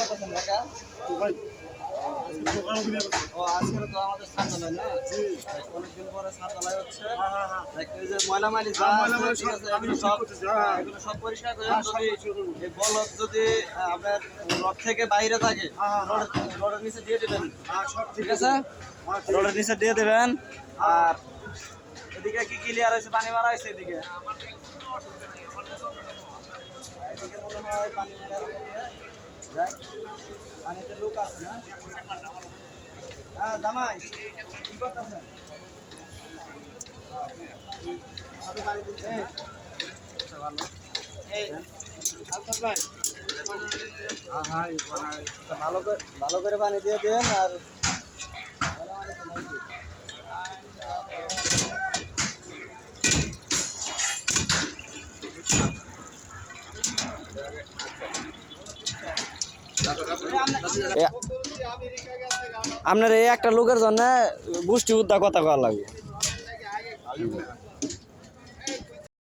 করতেছেন কাকা? ও আজকে তো আমাদের ছাত্রালয় না, অনেকদিন পরে ছাত্রালয় হচ্ছে। এই যে ময়লামালি যা আছে, ঠিক আছে, এগুলো সব পরিষ্কার করে যদি এই বলদ যদি আপনার রড থেকে বাইরে থাকে, রডের নিচে দিয়ে দেবেন, ঠিক আছে? রডের নিচে দিয়ে দেবেন। আর এদিকে কি ক্লিয়ার হয়েছে, পানি মারা হয়েছে এদিকে? এদিকে মনে হয় পানি মারা হয়েছে। পানিতে লোক আছে না? হ্যাঁ জামাই কি করতেছেন? আপনি পানি দিচ্ছেন? আচ্ছা, ভালো। এই আলতাফ ভাই, ভালো করে পানি দিয়ে দেন। আর আপনার এই একটা লোকের জন্য গোষ্ঠী উদ্যোগ কথা কওয়া লাগে।